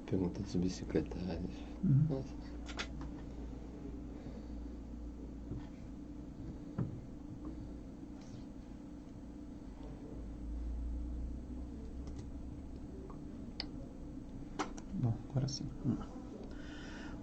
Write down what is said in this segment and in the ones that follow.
Pergunta dos bicicletários. Nossa. Bom, agora sim.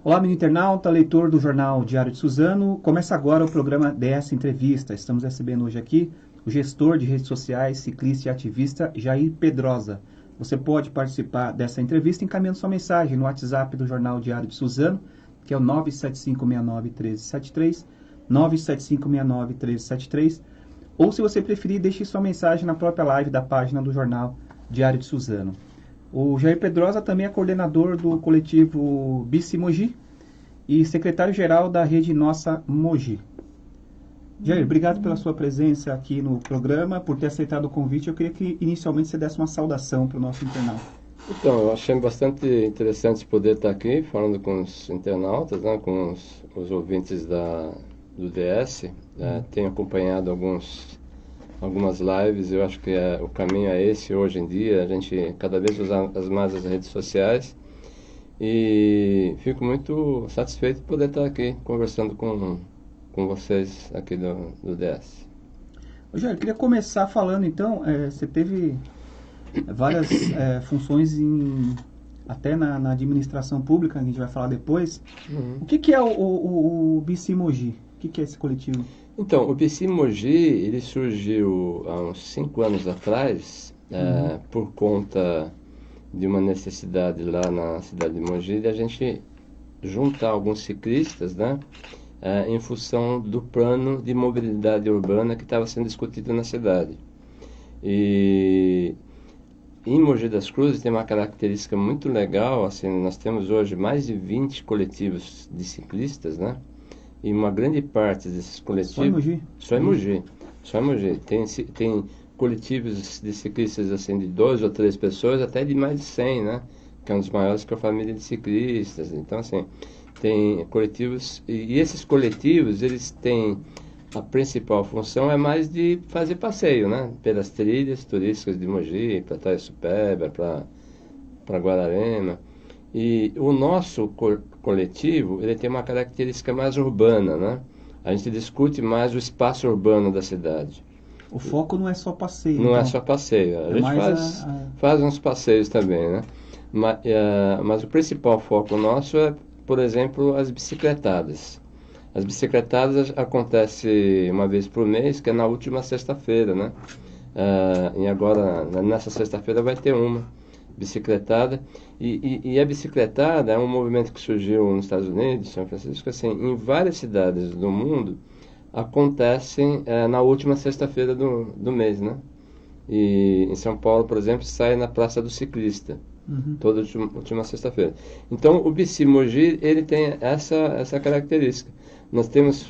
Olá, amigo internauta, leitor do jornal Diário de Suzano. Começa agora o programa DS Entrevista. Estamos recebendo hoje aqui o gestor de redes sociais, ciclista e ativista Jair Pedrosa. Você pode participar dessa entrevista encaminhando sua mensagem no WhatsApp do jornal Diário de Suzano, que é o 975691373, 975691373, ou se você preferir, deixe sua mensagem na própria live da página do jornal Diário de Suzano. O Jair Pedrosa também é coordenador do coletivo Bici Mogi e secretário-geral da rede Nossa Mogi. Jair, obrigado pela sua presença aqui no programa, por ter aceitado o convite. Eu queria que inicialmente você desse uma saudação para o nosso internauta. Então, eu achei bastante interessante poder estar aqui falando com os internautas, né, com os ouvintes do DS. Tenho acompanhado algumas lives. Eu acho que o caminho é esse hoje em dia, a gente cada vez usar mais as redes sociais, e fico muito satisfeito de poder estar aqui conversando com vocês aqui do DS. Jair, eu queria começar falando então, você teve várias funções até na administração pública, a gente vai falar depois. O que é o Bici Mogi? O que é esse coletivo? Então, o Bici Mogi, ele surgiu há uns 5 anos atrás, por conta de uma necessidade lá na cidade de Mogi, de a gente juntar alguns ciclistas, né, em função do plano de mobilidade urbana que estava sendo discutido na cidade. E em Mogi das Cruzes tem uma característica muito legal, assim, nós temos hoje mais de 20 coletivos de ciclistas, né? E uma grande parte desses coletivos... Só em Mogi? Só em Mogi. Só em Mogi. Tem coletivos de ciclistas assim, de 2 ou 3 pessoas, até de mais de 100, né? Que é um dos maiores que é a família de ciclistas. Então, assim, tem coletivos... E esses coletivos, eles têm... A principal função é mais de fazer passeio, né? Pelas trilhas turísticas de Mogi, para Itaipeba, para Guararema. E o nosso coletivo, ele tem uma característica mais urbana, né? A gente discute mais o espaço urbano da cidade. O foco não é só passeio. Não então, é só passeio. A gente faz uns passeios também, né? Mas o principal foco nosso é, por exemplo, as bicicletadas. As bicicletadas acontecem uma vez por mês, que é na última sexta-feira, né? E agora, nessa sexta-feira, vai ter uma bicicletada. E a bicicletada é um movimento que surgiu nos Estados Unidos, São Francisco, assim, em várias cidades do mundo, acontecem na última sexta-feira do mês, né? E em São Paulo, por exemplo, sai na Praça do Ciclista. Toda última sexta-feira. Então, o Bici Mogi, ele tem essa característica. Nós temos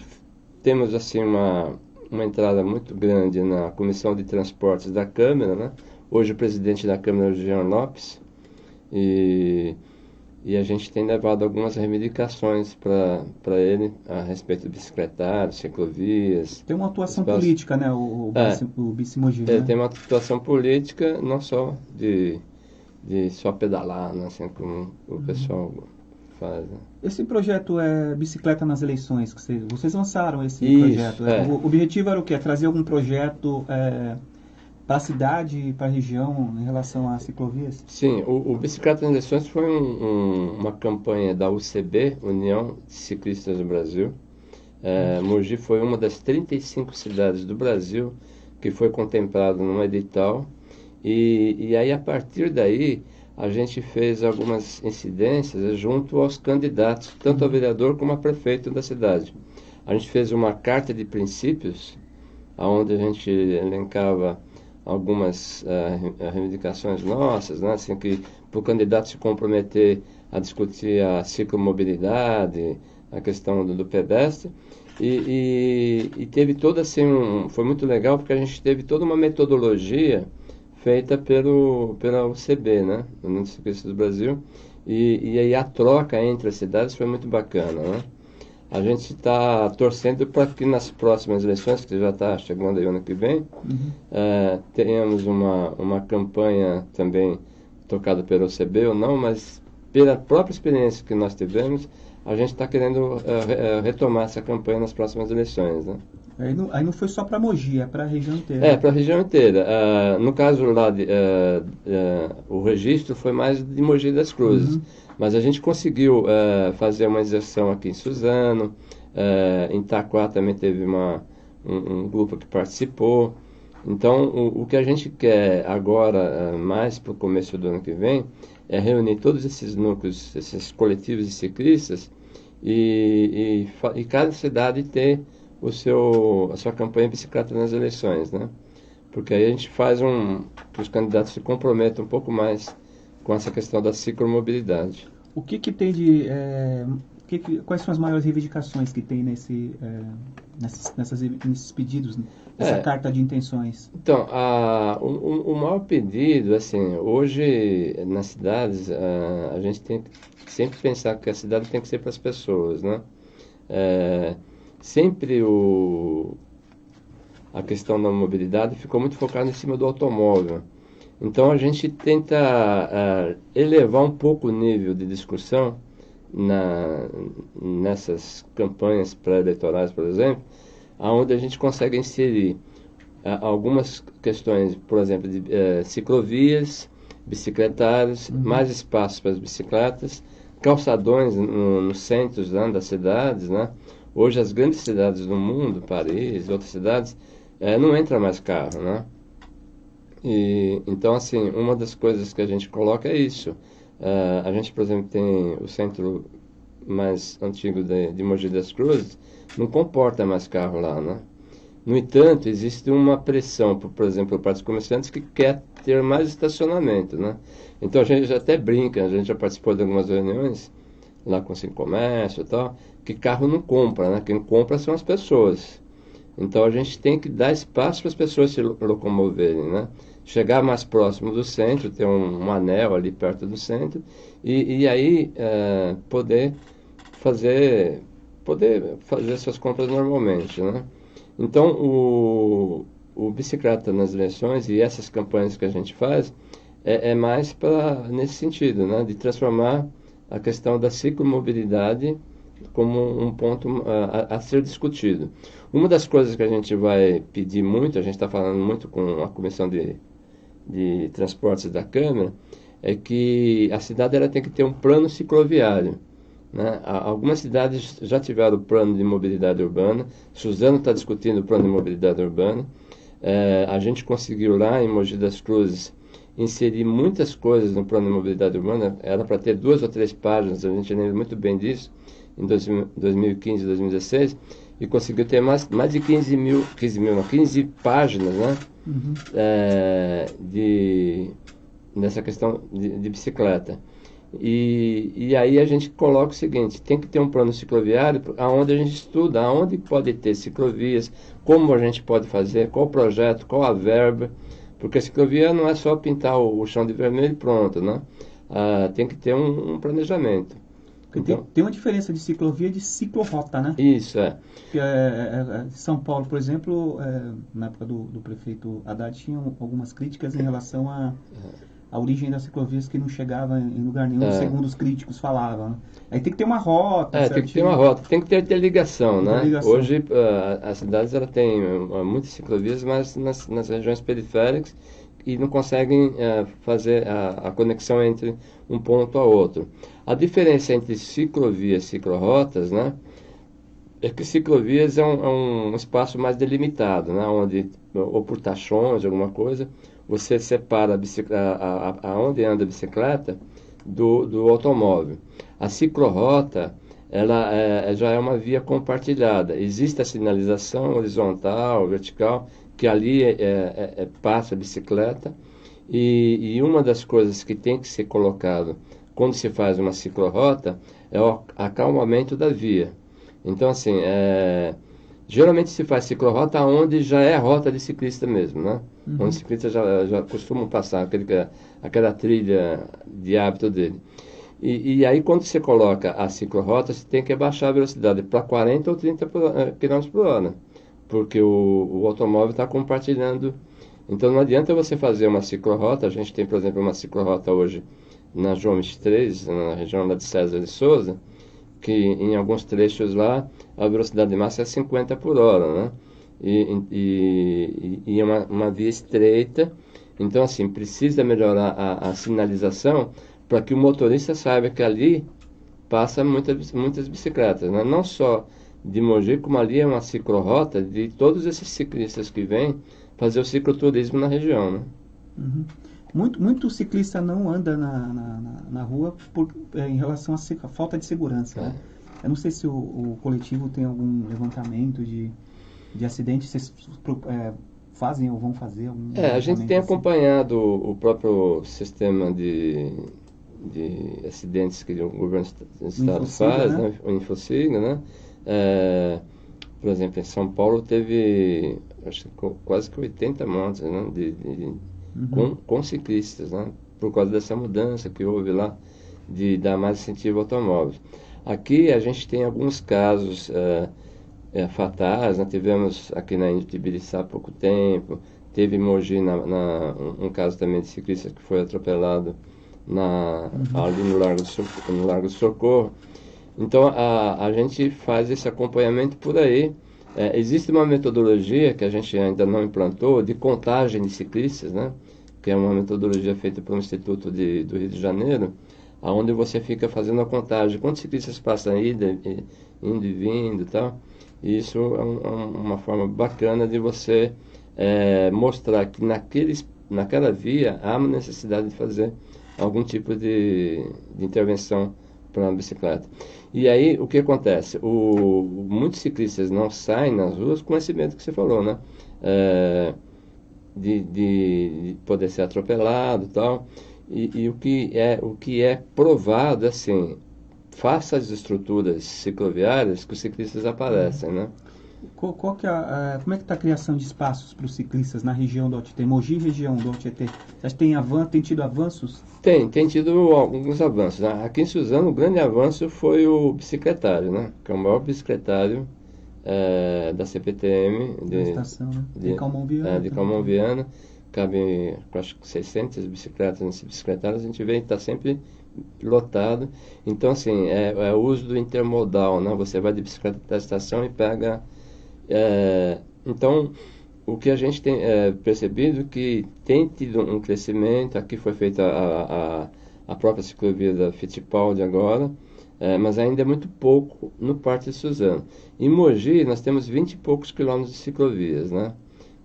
assim, uma entrada muito grande na Comissão de Transportes da Câmara, né? Hoje o presidente da Câmara é o Jean Lopes, e a gente tem levado algumas reivindicações para ele a respeito de bicicletários, ciclovias. Tem uma atuação política, né? O Bici Mogi, né? Tem uma atuação política, não só de só pedalar, né, assim como o pessoal faz. Né? Esse projeto é Bicicleta nas Eleições, que vocês lançaram esse Isso, projeto. O objetivo era o quê? Trazer algum projeto para a cidade, para a região, em relação às ciclovias? Sim, o Bicicleta nas Eleições foi uma campanha da UCB, União de Ciclistas do Brasil. Mogi foi uma das 35 cidades do Brasil que foi contemplado num edital. E aí, a partir daí, a gente fez algumas incidências junto aos candidatos, tanto a vereador como a prefeito da cidade. A gente fez uma carta de princípios, onde a gente elencava algumas reivindicações nossas, né, assim, que para o candidato se comprometer a discutir a ciclomobilidade, a questão do pedestre. E teve toda assim, foi muito legal, porque a gente teve toda uma metodologia feita pela UCB, né? União de Ciclistas do Brasil, e aí a troca entre as cidades foi muito bacana, né? A gente está torcendo para que nas próximas eleições, que já está chegando aí ano que vem, tenhamos uma campanha também tocada pela UCB ou não, mas pela própria experiência que nós tivemos, a gente está querendo retomar essa campanha nas próximas eleições, né? Aí não foi só para Mogi, é para a região inteira. É, para a região inteira. No caso lá, o registro foi mais de Mogi das Cruzes. Mas a gente conseguiu fazer uma inserção aqui em Suzano, em Itaquá também teve um grupo que participou. Então, o que a gente quer agora, mais para o começo do ano que vem, é reunir todos esses núcleos, esses coletivos de ciclistas e cada cidade ter a sua campanha de bicicleta nas eleições, né? Porque aí a gente faz que os candidatos se comprometam um pouco mais com essa questão da ciclomobilidade. O que tem quais são as maiores reivindicações que tem nesses pedidos, nessa carta de intenções? Então, o maior pedido, assim, hoje nas cidades, a gente tem que sempre pensar que a cidade tem que ser para as pessoas, né? Sempre a questão da mobilidade ficou muito focada em cima do automóvel. Então a gente tenta elevar um pouco o nível de discussão nessas campanhas pré-eleitorais, por exemplo, onde a gente consegue inserir algumas questões, por exemplo, de ciclovias, bicicletários, mais espaços para as bicicletas, calçadões nos centros, né, das cidades, né? Hoje as grandes cidades do mundo, Paris, outras cidades, não entra mais carro, né? Então, assim, uma das coisas que a gente coloca é isso. A gente, por exemplo, tem o centro mais antigo de Mogi das Cruzes, não comporta mais carro lá, né? No entanto, existe uma pressão, por exemplo, por parte dos comerciantes que quer ter mais estacionamento, né? Então a gente até brinca, a gente já participou de algumas reuniões lá com o Sem Comércio e tal, que carro não compra, né? Quem compra são as pessoas. Então a gente tem que dar espaço para as pessoas se locomoverem, né? Chegar mais próximo do centro, ter um anel ali perto do centro e aí poder fazer suas compras normalmente, né? Então o Bicicleta nas eleições e essas campanhas que a gente faz é mais nesse sentido, né? De transformar a questão da ciclomobilidade como um ponto a ser discutido. Uma das coisas que a gente vai pedir muito, a gente está falando muito com a Comissão de Transportes da Câmara, é que a cidade ela tem que ter um plano cicloviário, né? Algumas cidades já tiveram o plano de mobilidade urbana, Suzano está discutindo o plano de mobilidade urbana, a gente conseguiu lá em Mogi das Cruzes inserir muitas coisas no plano de mobilidade urbana, era para ter 2 ou 3 páginas, a gente lembra muito bem disso, em 2015 e 2016, e conseguiu ter mais de 15 páginas, né? Nessa questão de bicicleta. E aí a gente coloca o seguinte, tem que ter um plano cicloviário onde a gente estuda, onde pode ter ciclovias, como a gente pode fazer, qual o projeto, qual a verba, porque a ciclovia não é só pintar o chão de vermelho e pronto, né? Tem que ter um planejamento. Então, tem uma diferença de ciclovia e de ciclorrota, né? Isso, Porque, São Paulo, por exemplo, na época do prefeito Haddad, tinha algumas críticas em relação à origem das ciclovias que não chegava em lugar nenhum, segundo os críticos falavam, né? Aí tem que ter uma rota, tem que ter uma rota, tem que ter interligação, né? Hoje, as cidades ela têm muitas ciclovias, mas nas regiões periféricas, e não conseguem fazer a conexão entre um ponto a outro. A diferença entre ciclovias e ciclorotas, né, é que ciclovias é um espaço mais delimitado, né, onde, ou por tachões, alguma coisa, você separa aonde anda a bicicleta do automóvel. A ciclorota, ela já é uma via compartilhada. Existe a sinalização horizontal, vertical, que ali passa a bicicleta, e uma das coisas que tem que ser colocado quando se faz uma ciclorota é o acalmamento da via. Então, assim, geralmente se faz ciclorota onde já é rota de ciclista mesmo, né? Onde os ciclistas já costumam passar aquela trilha de hábito dele. E aí, quando você coloca a ciclorota, você tem que abaixar a velocidade para 40 ou 30 km por hora, porque o automóvel está compartilhando. Então não adianta você fazer uma ciclorota. A gente tem, por exemplo, uma ciclorota hoje na João 23, na região lá de César de Souza, que em alguns trechos lá a velocidade máxima é 50 por hora, né? E é uma via estreita, então assim, precisa melhorar a sinalização para que o motorista saiba que ali passa muitas bicicletas, né? Não só de Mogi, como ali é uma ciclorrota de todos esses ciclistas que vêm fazer o cicloturismo na região, né? Uhum. Muito ciclista não anda na rua em relação à falta de segurança, né? Eu não sei se o coletivo tem algum levantamento de acidentes, vocês fazem ou vão fazer algum a gente tem assim? acompanhado o próprio sistema de acidentes que o governo do estado faz, né? O Infociga, né? Por exemplo, em São Paulo teve acho que quase que 80 mortes, né? Com ciclistas, né? Por causa dessa mudança que houve lá de dar mais incentivo ao automóvel. Aqui a gente tem alguns casos fatais, né? Tivemos aqui na Índia de Ibiriçá há pouco tempo, teve em Mogi um caso também de ciclista que foi atropelado ali no Largo do Socorro. Então a gente faz esse acompanhamento por aí. Existe uma metodologia que a gente ainda não implantou de contagem de ciclistas, né? Que é uma metodologia feita pelo Instituto do Rio de Janeiro, onde você fica fazendo a contagem, quantos ciclistas passam indo e vindo e tal. E isso é uma forma bacana de você mostrar que naquela via há uma necessidade de fazer algum tipo de intervenção para a bicicleta. E aí, o que acontece? Muitos ciclistas não saem nas ruas com esse medo que você falou, né? De poder ser atropelado e tal. E o que é provado, assim, faça as estruturas cicloviárias que os ciclistas aparecem, né? Como é que está a criação de espaços para os ciclistas na região do Tietê? Mogi, região do Tietê. Você acha que tem tido avanços? Tem tido alguns avanços, né? Aqui em Suzano, o grande avanço foi o bicicletário, né? Que é o maior bicicletário da CPTM. Da estação, né? De Calmon Viana. De Calmon Viana. Cabe, acho que 600 bicicletas nesse bicicletário. A gente vê que está sempre lotado. Então, assim, é o uso do intermodal, né? Você vai de bicicleta até a estação e pega... Então, o que a gente tem percebido que tem tido um crescimento. Aqui foi feita a própria ciclovia da Fittipaldi agora, mas ainda é muito pouco no Parque de Suzano. Em Mogi, nós temos 20 e poucos quilômetros de ciclovias, né?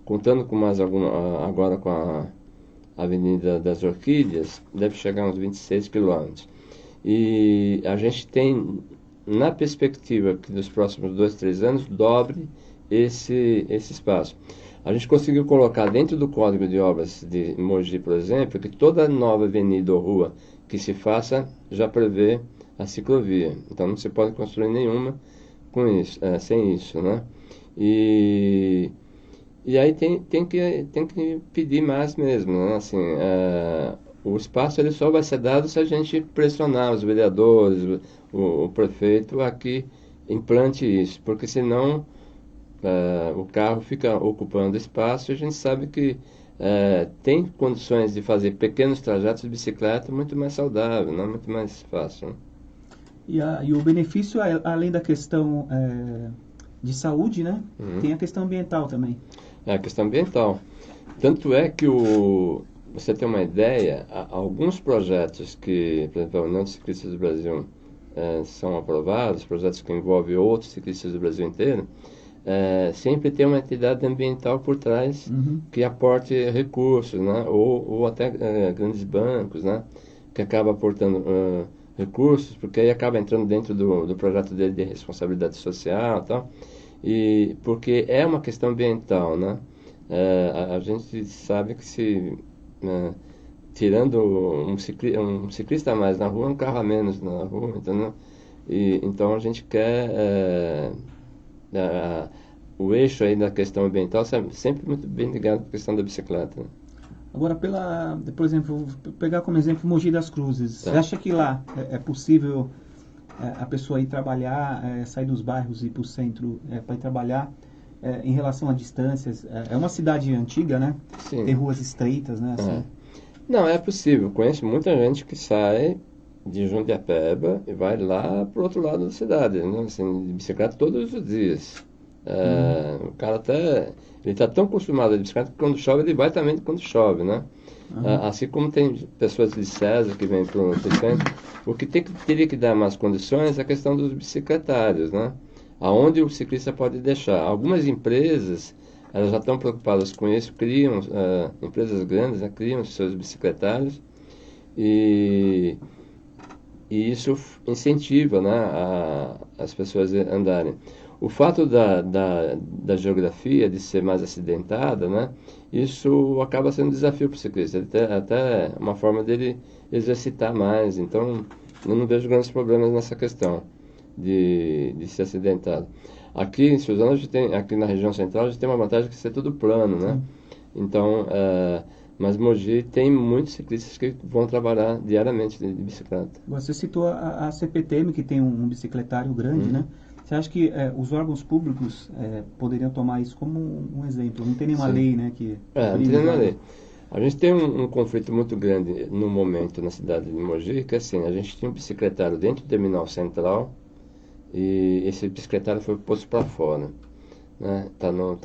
Contando com mais alguma, agora com a Avenida das Orquídeas, deve chegar a uns 26 quilômetros. E a gente tem, na perspectiva que nos próximos 2, 3 anos, dobre esse espaço. A gente conseguiu colocar dentro do Código de Obras de Mogi, por exemplo, que toda nova avenida ou rua que se faça já prevê a ciclovia. Então não se pode construir nenhuma com isso, sem isso, né? E aí tem que pedir mais mesmo, né? Assim, o espaço ele só vai ser dado se a gente pressionar os vereadores, o prefeito a que implante isso, porque senão o carro fica ocupando espaço e a gente sabe que tem condições de fazer pequenos trajetos de bicicleta muito mais saudável, não muito mais fácil, né? E o benefício, além da questão de saúde, né? Tem a questão ambiental também. A questão ambiental. Tanto é que você tem uma ideia, alguns projetos que, por exemplo, a União de Ciclistas do Brasil são aprovados, projetos que envolvem outros ciclistas do Brasil inteiro, sempre tem uma entidade ambiental por trás que aporte recursos, né? Ou até grandes bancos, né? Que acaba aportando recursos, porque aí acaba entrando dentro do projeto dele de responsabilidade social e tal. E porque é uma questão ambiental, né? A gente sabe que se tirando um ciclista a mais na rua, um carro a menos na rua, entendeu? Então a gente quer o eixo aí da questão ambiental sempre muito bem ligado com a questão da bicicleta, né? Agora, por exemplo, vou pegar como exemplo Mogi das Cruzes. Tá. Você acha que lá é possível a pessoa ir trabalhar, sair dos bairros e ir para o centro para ir trabalhar em relação a distâncias? É uma cidade antiga, né? Sim. Tem ruas estreitas, né? Assim. Não, é possível. Conheço muita gente que sai de Jundiapeba e vai lá pro outro lado da cidade, né? Assim, de bicicleta todos os dias. O cara até... Ele está tão acostumado a bicicleta que quando chove ele vai também quando chove, né? Assim como tem pessoas de César que vêm para o centro, o que teria que dar mais condições é a questão dos bicicletários, né? Aonde o ciclista pode deixar. Algumas empresas, elas já estão preocupadas com isso, criam, empresas grandes, né, criam seus bicicletários e isso incentiva, né, as pessoas a andarem. O fato da geografia de ser mais acidentada, né, isso acaba sendo um desafio para o ciclista, até uma forma dele exercitar mais. Então, eu não vejo grandes problemas nessa questão de ser acidentado. Aqui em Suzano, aqui na região central, a gente tem uma vantagem que ser tudo plano, né? Então, mas Mogi tem muitos ciclistas que vão trabalhar diariamente de bicicleta. Você citou a CPTM, que tem um bicicletário grande, né? Você acha que os órgãos públicos poderiam tomar isso como um exemplo? Não tem nenhuma lei, né? Não tem nenhuma lei. A gente tem um conflito muito grande no momento na cidade de Mogi, que assim, a gente tinha um bicicletário dentro do terminal central e esse bicicletário foi posto para fora, né? Tá no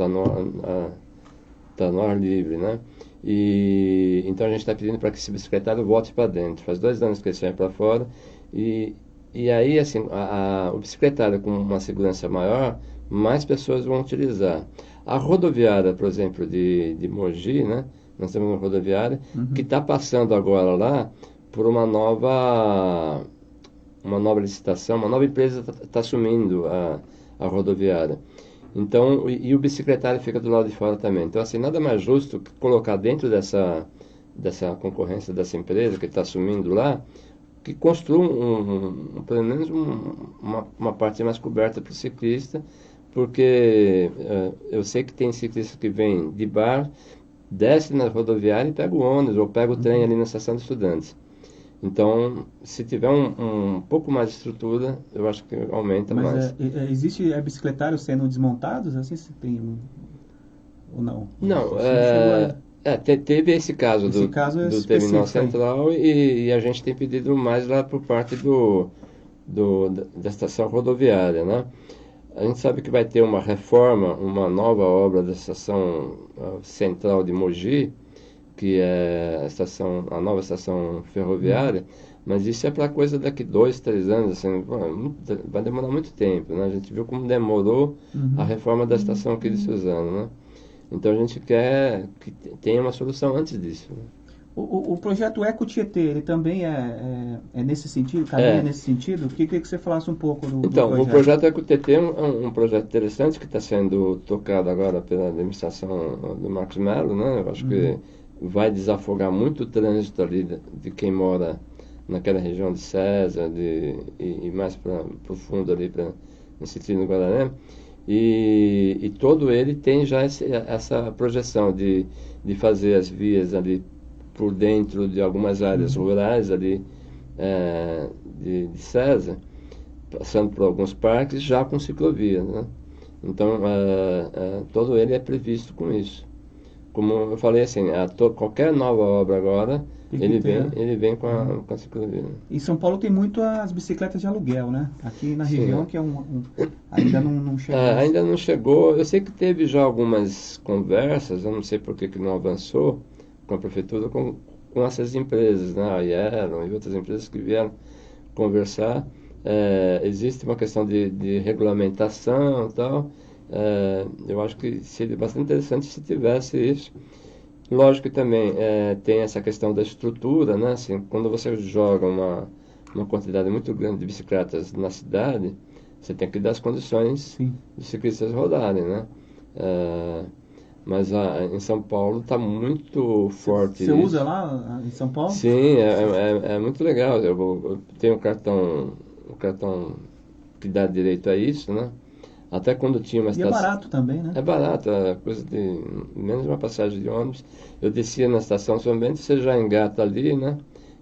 ar livre, né? E então a gente está pedindo para que esse bicicletário volte para dentro. Faz 2 anos que ele sai para fora e aí assim o bicicletário com uma segurança maior, mais pessoas vão utilizar. A rodoviária, por exemplo, de Mogi, né? Nós temos uma rodoviária que está passando agora lá por uma nova licitação, uma nova empresa está assumindo a rodoviária. Então, e o bicicletário fica do lado de fora também. Então, assim, nada mais justo que colocar dentro dessa concorrência dessa empresa que está assumindo lá, que construa pelo menos uma parte mais coberta para o ciclista, porque eu sei que tem ciclistas que vêm de bar, desce na rodoviária e pega o ônibus ou pega o trem ali na estação de estudantes. Então, se tiver um pouco mais de estrutura, eu acho que aumenta mais. Mas existe bicicletários sendo desmontados? Assim, se tem ou não? Não, teve esse caso do terminal central e a gente tem pedido mais lá por parte da estação rodoviária, né? A gente sabe que vai ter uma reforma, uma nova obra da estação central de Mogi, que é a nova estação ferroviária, mas isso é para coisa daqui 2, 3 anos, assim, vai demorar muito tempo, né? A gente viu como demorou a reforma da estação aqui de Suzano, né? Então a gente quer que tenha uma solução antes disso, né? O projeto Eco Tietê, ele também é nesse sentido, caminha nesse sentido? Queria que você falasse um pouco do projeto. O projeto Eco Tietê é um projeto interessante que está sendo tocado agora pela administração do Marcos Mello, né? Eu acho que vai desafogar muito o trânsito ali de quem mora naquela região de César e mais para o fundo ali, no sentido do Guararema. E todo ele tem já essa projeção de fazer as vias ali por dentro de algumas áreas rurais ali de César, passando por alguns parques, já com ciclovia, né? Então, todo ele é previsto com isso. Como eu falei assim, qualquer nova obra agora, ele vem com a ciclovia. Em São Paulo tem muito as bicicletas de aluguel, né? Aqui na região que é ainda não chegou. Ainda não chegou. Eu sei que teve já algumas conversas, eu não sei por que não avançou com a prefeitura, com essas empresas, né? A Ielon e outras empresas que vieram conversar. Existe uma questão de regulamentação e tal. Eu acho que seria bastante interessante se tivesse isso. Lógico que também tem essa questão da estrutura, né? Assim, quando você joga uma quantidade muito grande de bicicletas na cidade, você tem que dar as condições dos ciclistas rodarem, né? Mas em São Paulo está muito forte isso. Você usa lá em São Paulo? Sim, é muito legal. Eu tenho um cartão que dá direito a isso, né? Até quando tinha uma estação... E é barato também, né? É barato, é coisa de menos uma passagem de ônibus. Eu descia na estação São Bento, você já engata ali, né?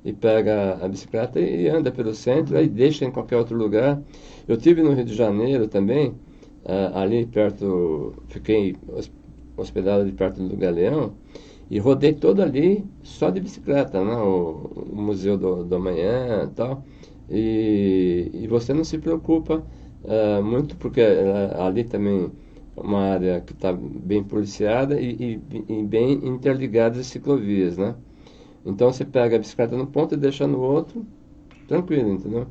E pega a bicicleta e anda pelo centro, aí deixa em qualquer outro lugar. Eu tive no Rio de Janeiro também, ali perto, fiquei hospedado ali perto do Galeão, E rodei todo ali só de bicicleta, né? O Museu do Amanhã e tal. E você não se preocupa muito, porque ali também é uma área que está bem policiada e bem interligada às ciclovias, né? Então você pega a bicicleta num ponto e deixa no outro, tranquilo, entendeu?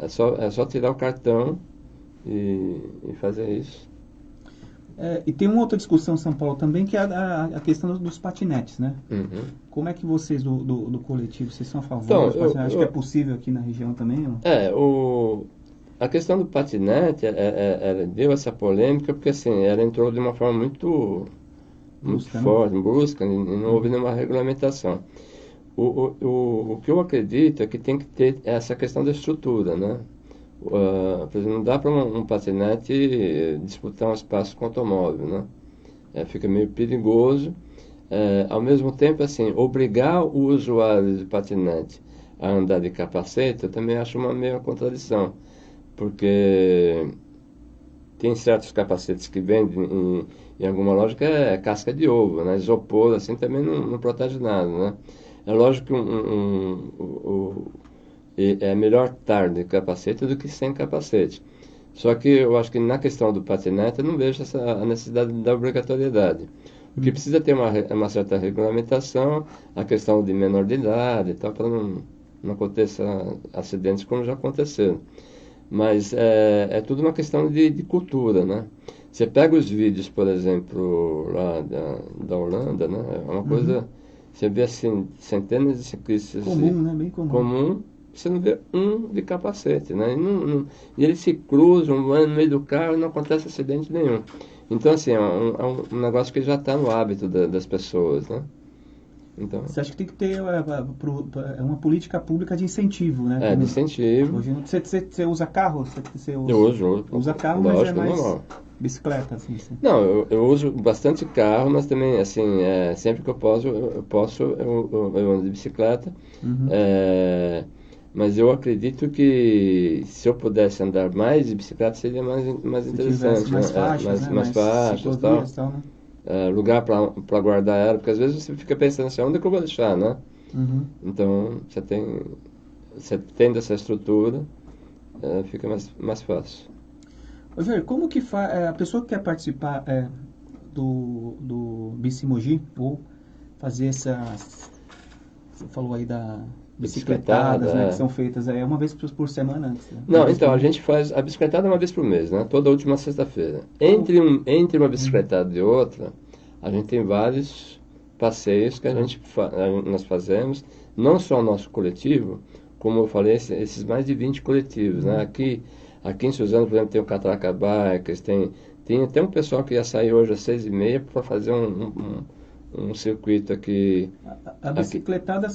É só tirar o cartão e fazer isso. E tem uma outra discussão em São Paulo também, que é a questão dos patinetes, né? Uhum. Como é que vocês do coletivo, vocês são a favor Então, dos patinetes? Acho que é possível aqui na região também? Não? A questão do patinete deu essa polêmica porque assim, ela entrou de uma forma muito Brusca, né? forte, brusca, e não houve nenhuma regulamentação. O que eu acredito é que tem que ter essa questão da estrutura, né? Por exemplo, não dá para um patinete disputar um espaço com automóvel, né? Fica meio perigoso. Ao mesmo tempo, assim, obrigar o usuário de patinete a andar de capacete, eu também acho uma meia contradição, porque tem certos capacetes que vendem em alguma loja que é casca de ovo, né? Isopor, assim, também não protege nada, né? É lógico que é melhor estar de capacete do que sem capacete. Só que eu acho que na questão do patinete eu não vejo a necessidade da obrigatoriedade. O que precisa ter uma certa regulamentação, a questão de menor de idade e tal, para não aconteça acidentes como já aconteceram. Mas é tudo uma questão de cultura, né? Você pega os vídeos, por exemplo, lá da Holanda, né? É uma coisa... Você vê assim, centenas de ciclistas... Comum, né? Bem comum. Comum, você não vê um de capacete, né? E eles se cruzam, vão no meio do carro e não acontece acidente nenhum. Então, assim, é um negócio que já está no hábito das pessoas, né? Então, você acha que tem que ter uma política pública de incentivo, né? de incentivo. Hoje, você usa carro? Eu uso. Usa carro, lógico, mas é mais normal. bicicleta, assim. Não, eu uso bastante carro, mas também, assim, sempre que eu posso, eu ando de bicicleta. Uhum. Mas eu acredito que se eu pudesse andar mais de bicicleta seria mais interessante. Mais faixas, né? Mais faixas, tal. Né? Lugar para guardar ela, porque às vezes você fica pensando assim, onde é que eu vou deixar, né? Uhum. Então, você tendo essa estrutura, fica mais fácil. Ô, Jair, como que a pessoa que quer participar do Bicimoji, ou fazer essas... Você falou aí da bicicletadas, né, que são feitas uma vez por semana antes, né? Não, então, a gente faz a bicicletada uma vez por mês, né? Toda última sexta-feira. Entre uma bicicletada e outra, a gente tem vários passeios que nós fazemos, não só o nosso coletivo, como eu falei, esses mais de 20 coletivos, né? Aqui em Suzano, por exemplo, tem o Catraca Bikers, tem até um pessoal que ia sair hoje às 6h30 para fazer um circuito aqui. A bicicletada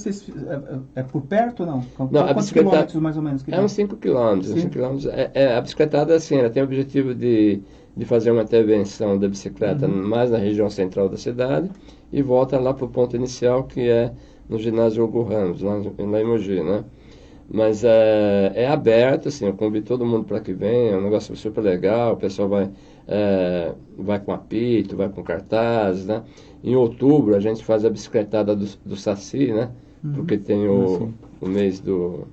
é por perto ou não? Não, a quantos quilômetros mais ou menos? Que uns 5 quilômetros. 5 quilômetros. A bicicletada, assim, ela tem o objetivo de fazer uma intervenção da bicicleta mais na região central da cidade e volta lá para o ponto inicial, que é no ginásio Hugo Ramos, lá em Mogi, né? Mas é aberto, assim, eu convido todo mundo para que venha, é um negócio super legal, o pessoal vai com apito, vai com cartazes, né? Em outubro a gente faz a bicicletada do Saci, né? Porque tem o mês do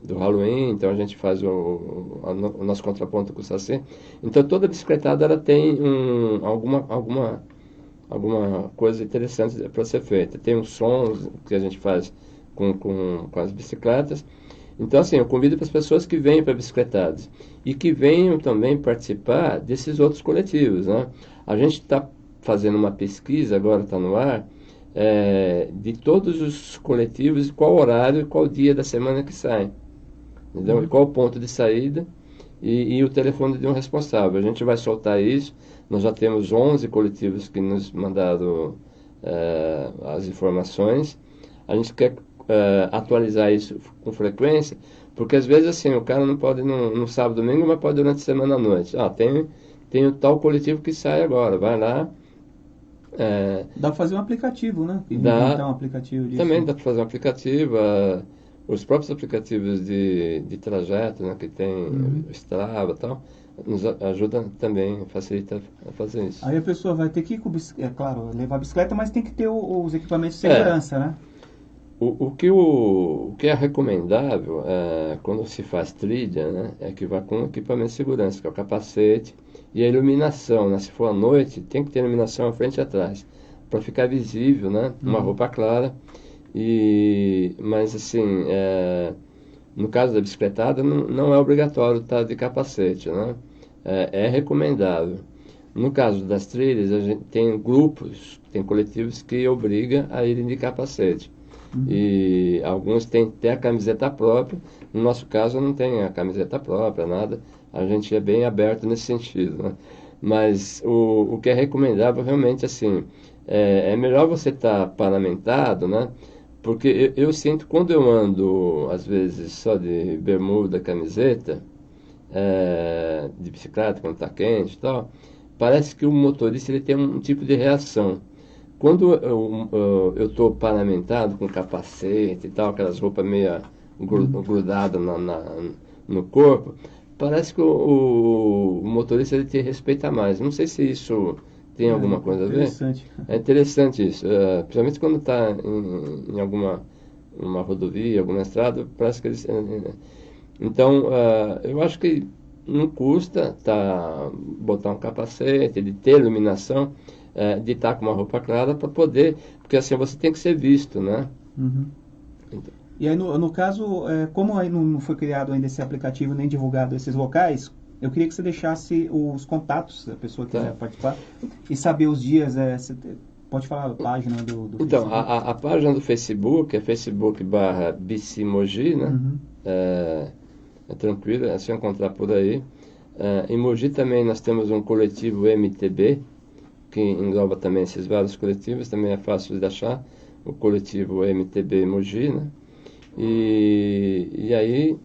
Halloween, então a gente faz o nosso contraponto com o Saci. Então toda bicicletada ela tem alguma coisa interessante para ser feita. Tem uns sons que a gente faz com as bicicletas. Então, assim, eu convido para as pessoas que venham para bicicletadas e que venham também participar desses outros coletivos, né? A gente está fazendo uma pesquisa, agora está no ar, de todos os coletivos, qual horário e qual dia da semana que saem, entendeu? E qual o ponto de saída e o telefone de um responsável. A gente vai soltar isso, nós já temos 11 coletivos que nos mandaram as informações. A gente quer atualizar isso com frequência, porque às vezes assim, o cara não pode ir no sábado, domingo, mas pode durante a semana à noite. Tem o tal coletivo que sai agora, vai lá. Dá para fazer um aplicativo, né? Dá, um aplicativo disso. também dá para fazer um aplicativo. Os próprios aplicativos de trajeto, né, que tem o Strava e tal, nos ajuda também, facilita a fazer isso. Aí a pessoa vai ter que ir com claro, levar a bicicleta, mas tem que ter os equipamentos de segurança, né? O que é recomendável quando se faz trilha, né, é que vá com equipamento de segurança, que é o capacete e a iluminação, né? Se for à noite, tem que ter iluminação à frente e atrás, para ficar visível, né? Uma roupa clara. Mas assim, no caso da bicicletada, não é obrigatório estar de capacete, né? É recomendável. No caso das trilhas, a gente tem grupos, tem coletivos que obrigam a irem de capacete. E alguns têm até a camiseta própria. No nosso caso, não tem a camiseta própria, nada. A gente é bem aberto nesse sentido, né? Mas o que é recomendável realmente, assim, é melhor você estar paramentado, né? Porque eu sinto, quando eu ando, às vezes, só de bermuda, camiseta, de bicicleta, quando está quente e tal, parece que o motorista ele tem um tipo de reação. Quando eu estou paramentado com capacete e tal, aquelas roupas meio grudadas no corpo, parece que o motorista ele te respeita mais. Não sei se isso tem alguma coisa a ver. É interessante isso, principalmente quando está em uma rodovia, alguma estrada, parece que eles... Então, eu acho que não custa botar um capacete, de ter iluminação, de estar com uma roupa clara para poder, porque assim você tem que ser visto, né? Então. E aí no caso, como aí não foi criado ainda esse aplicativo nem divulgado esses locais, eu queria que você deixasse os contatos da pessoa que quiser participar e saber os dias. Você pode falar a página do então, Facebook? A página do Facebook é facebook.bicimogi, né? É tranquilo, é só encontrar por aí. Em Mogi também nós temos um coletivo MTB, que engloba também esses vários coletivos, também é fácil de achar, o coletivo MTB Mogi, né? E aí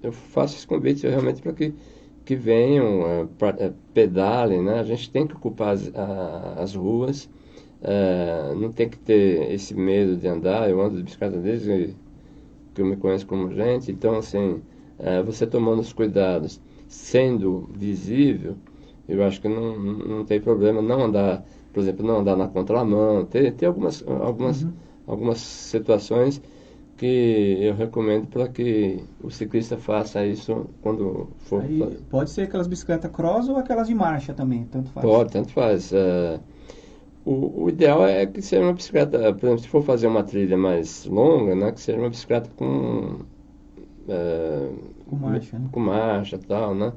eu faço esse convite realmente para que venham, pedalem, né? A gente tem que ocupar as ruas, não tem que ter esse medo de andar. Eu ando de bicicleta desde que eu me conheço como gente, então assim, você tomando os cuidados, sendo visível, eu acho que não tem problema não andar, por exemplo, não andar na contramão. Tem algumas situações que eu recomendo para que o ciclista faça isso quando for. Aí, pode ser aquelas bicicletas cross ou aquelas de marcha também, tanto faz. Pode, tanto faz. O ideal é que seja uma bicicleta, por exemplo, se for fazer uma trilha mais longa, né, que seja uma bicicleta com marcha, né? Com marcha e tal, né?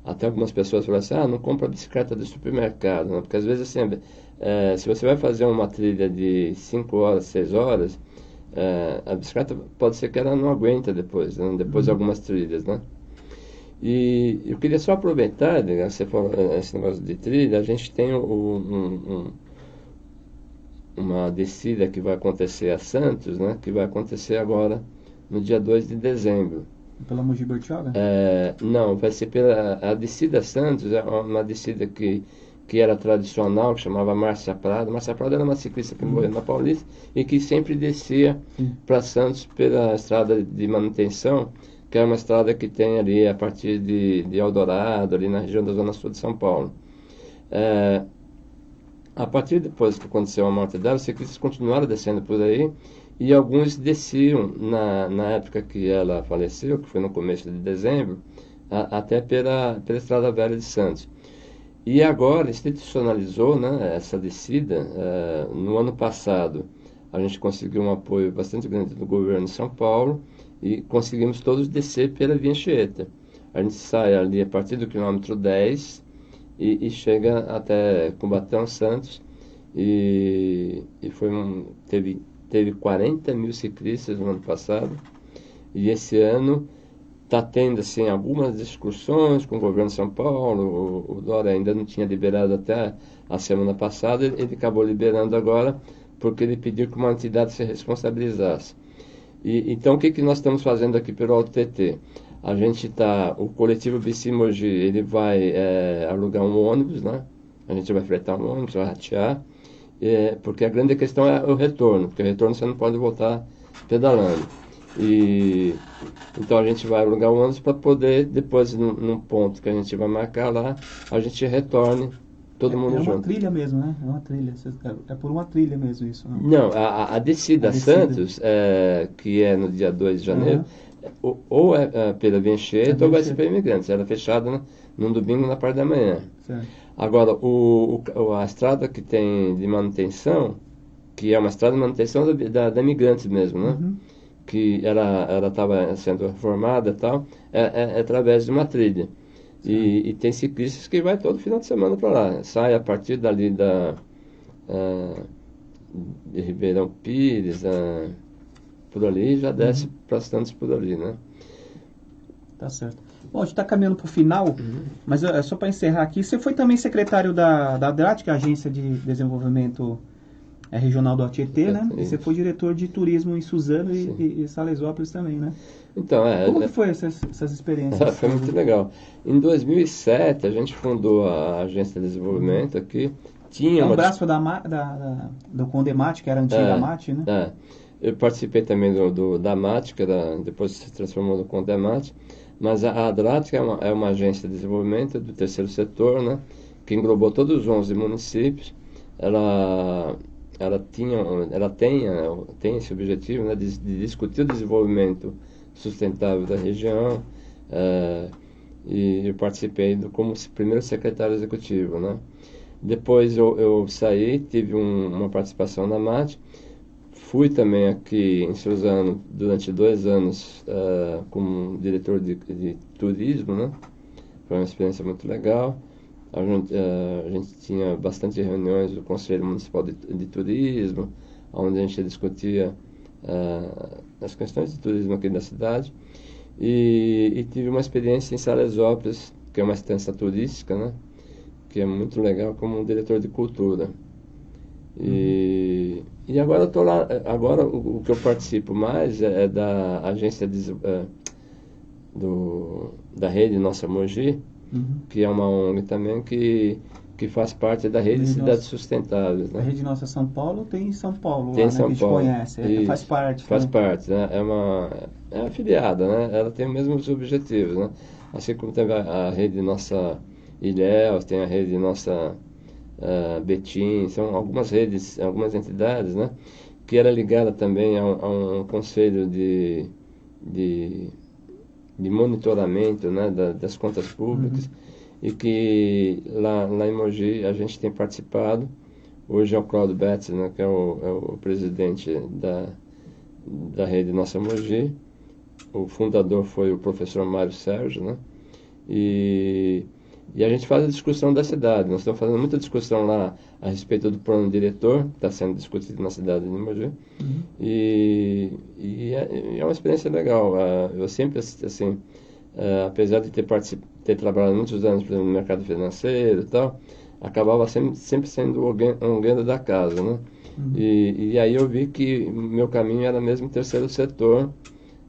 Até algumas pessoas falam assim, não compra bicicleta do supermercado, né? Porque às vezes assim, se você vai fazer uma trilha de 5 horas, 6 horas, a bicicleta pode ser que ela não aguenta depois, né? Depois de algumas trilhas, né? E eu queria só aproveitar, né, você falou esse negócio de trilha, a gente tem uma descida que vai acontecer a Santos, né? Que vai acontecer agora no dia 2 de dezembro. Pela Mogi Bertioga? Não, vai ser a descida Santos, é uma descida que era tradicional, que chamava Márcia Prado. Márcia Prado era uma ciclista que morreu na Paulista e que sempre descia para Santos pela estrada de manutenção, que é uma estrada que tem ali a partir de Eldorado, ali na região da Zona Sul de São Paulo. A partir depois que aconteceu a morte dela, os ciclistas continuaram descendo por aí, e alguns desciam na época que ela faleceu, que foi no começo de dezembro, até pela Estrada Velha de Santos. E agora institucionalizou, né, essa descida. No ano passado a gente conseguiu um apoio bastante grande do governo de São Paulo e conseguimos todos descer pela Via Anchieta. A gente sai ali a partir do quilômetro 10 e chega até Cubatão, Santos, e teve 40 mil ciclistas no ano passado, e esse ano está tendo assim, algumas discussões com o governo de São Paulo. O Dória ainda não tinha liberado até a semana passada, ele acabou liberando agora, porque ele pediu que uma entidade se responsabilizasse. Então, o que nós estamos fazendo aqui pelo AutoTT? O coletivo Bicimogi, ele vai alugar um ônibus, né? A gente vai fretar um ônibus, vai ratear, porque a grande questão é o retorno, porque o retorno você não pode voltar pedalando. E então a gente vai alugar o ônibus para poder, depois, num ponto que a gente vai marcar lá, a gente retorne todo mundo junto. É uma junto. trilha mesmo, né? É uma trilha. É por uma trilha mesmo isso, né? Não, a descida a Santos, que é no dia 2 de janeiro, ou é pela Via Anchieta ou vai ser pela Imigrantes. Ela é fechada num domingo na parte da manhã. Certo. Agora, a estrada que tem de manutenção, que é uma estrada de manutenção da Imigrantes mesmo, né? Uhum. Que ela estava sendo reformada e tal, é através de uma trilha. E tem ciclistas que vai todo final de semana para lá. Sai a partir dali de Ribeirão Pires, por ali, já desce para Santos por ali, né? Tá certo. Bom, a gente está caminhando para o final, mas só para encerrar aqui, você foi também secretário da ADRAT, que é a Agência de Desenvolvimento Regional do Tietê, né? E você foi diretor de turismo em Suzano e Salesópolis também, né? Então, como que foi essas experiências? Foi muito legal. Em 2007, a gente fundou a Agência de Desenvolvimento aqui. Tinha um braço do Condemate, que era a antiga MAT, né? Eu participei também da MAT, que depois se transformou no Condemate. Mas a ADRAT é uma agência de desenvolvimento do terceiro setor, né? Que englobou todos os 11 municípios. Ela tem esse objetivo, né, de discutir o desenvolvimento sustentável da região, e eu participei como primeiro secretário executivo, né? Depois eu saí, tive uma participação na MAT, fui também aqui em Suzano durante 2 anos como diretor de turismo, né? Foi uma experiência muito legal. A gente tinha bastante reuniões do Conselho Municipal de Turismo, onde a gente discutia as questões de turismo aqui da cidade. E tive uma experiência em Salesópolis, que é uma estância turística, né? Que é muito legal, como um diretor de cultura. E agora eu estou lá. Agora o que eu participo mais é da agência da Rede Nossa Mogi, que é uma ONG também que faz parte da Rede Cidades Sustentáveis. Né? A Rede Nossa São Paulo tem em São Paulo, tem lá, São né, que Paulo. a gente conhece, faz parte. Faz parte, né? É afiliada, né? Ela tem os mesmos objetivos, né? Assim como tem a Rede Nossa Ilhéus, tem a Rede Nossa Betim, são algumas redes, algumas entidades, né? Que era ligada também a um conselho de monitoramento, né, das contas públicas, e que lá em Mogi a gente tem participado. Hoje é o Claudio Betts, né, que é o presidente da Rede Nossa Mogi. O fundador foi o professor Mário Sérgio, né? E a gente faz a discussão da cidade. Nós estamos fazendo muita discussão lá a respeito do plano diretor, que está sendo discutido na cidade de Mogi. E é uma experiência legal. Eu sempre, assim, apesar de ter trabalhado muitos anos, por exemplo, no mercado financeiro e tal, acabava sempre sendo alguém da casa, né? E aí eu vi que meu caminho era mesmo o terceiro setor.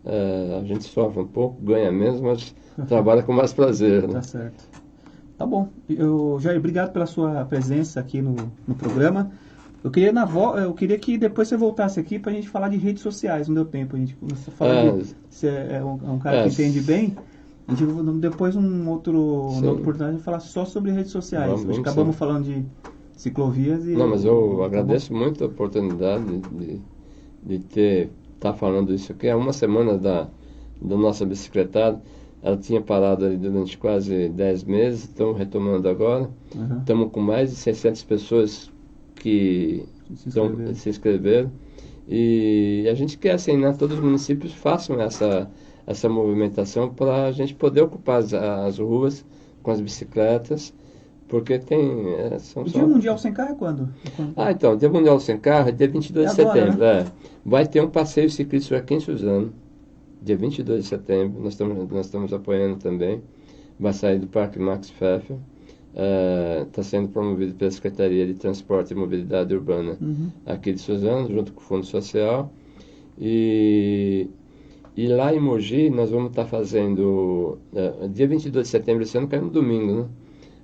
A gente sofre um pouco, ganha menos, mas trabalha com mais prazer, né? Tá certo. Tá bom. Jair, obrigado pela sua presença aqui no programa. Eu queria que depois você voltasse aqui para a gente falar de redes sociais. Não deu tempo. A gente começou a falar você é um cara que entende bem. A gente depois uma outra oportunidade de falar só sobre redes sociais. Acabamos falando de ciclovias e... Não, mas eu agradeço muito a oportunidade de estar falando isso aqui. Há uma semana da nossa bicicletada. Ela tinha parado ali durante quase 10 meses, estamos retomando agora. Estamos com mais de 600 pessoas que se inscreveram. E a gente quer, assim, né, todos os municípios façam essa movimentação para a gente poder ocupar as ruas com as bicicletas, porque tem... O Dia Mundial Sem Carro é quando? Então, o Dia Mundial Sem Carro é dia 22 de setembro. Né? Vai ter um passeio ciclístico aqui em Suzano. Dia 22 de setembro, nós estamos apoiando também. Vai sair do Parque Max Pfeffer. Está sendo promovido pela Secretaria de Transporte e Mobilidade Urbana aqui de Suzano, junto com o Fundo Social. E lá em Mogi, nós vamos estar fazendo... dia 22 de setembro, esse ano cai no domingo, né?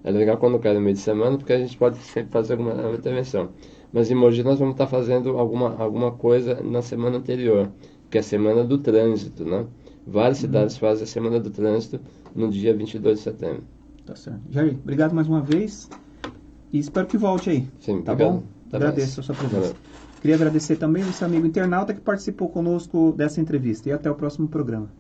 É legal quando cai no meio de semana, porque a gente pode sempre fazer alguma intervenção. Mas em Mogi nós vamos estar fazendo alguma coisa na semana anterior, que é a Semana do Trânsito, né? Várias cidades fazem a Semana do Trânsito no dia 22 de setembro. Tá certo. Jair, obrigado mais uma vez e espero que volte aí. Sim, tá obrigado. bom? Agradeço a sua presença. Valeu. Queria agradecer também o seu amigo internauta que participou conosco dessa entrevista. E até o próximo programa.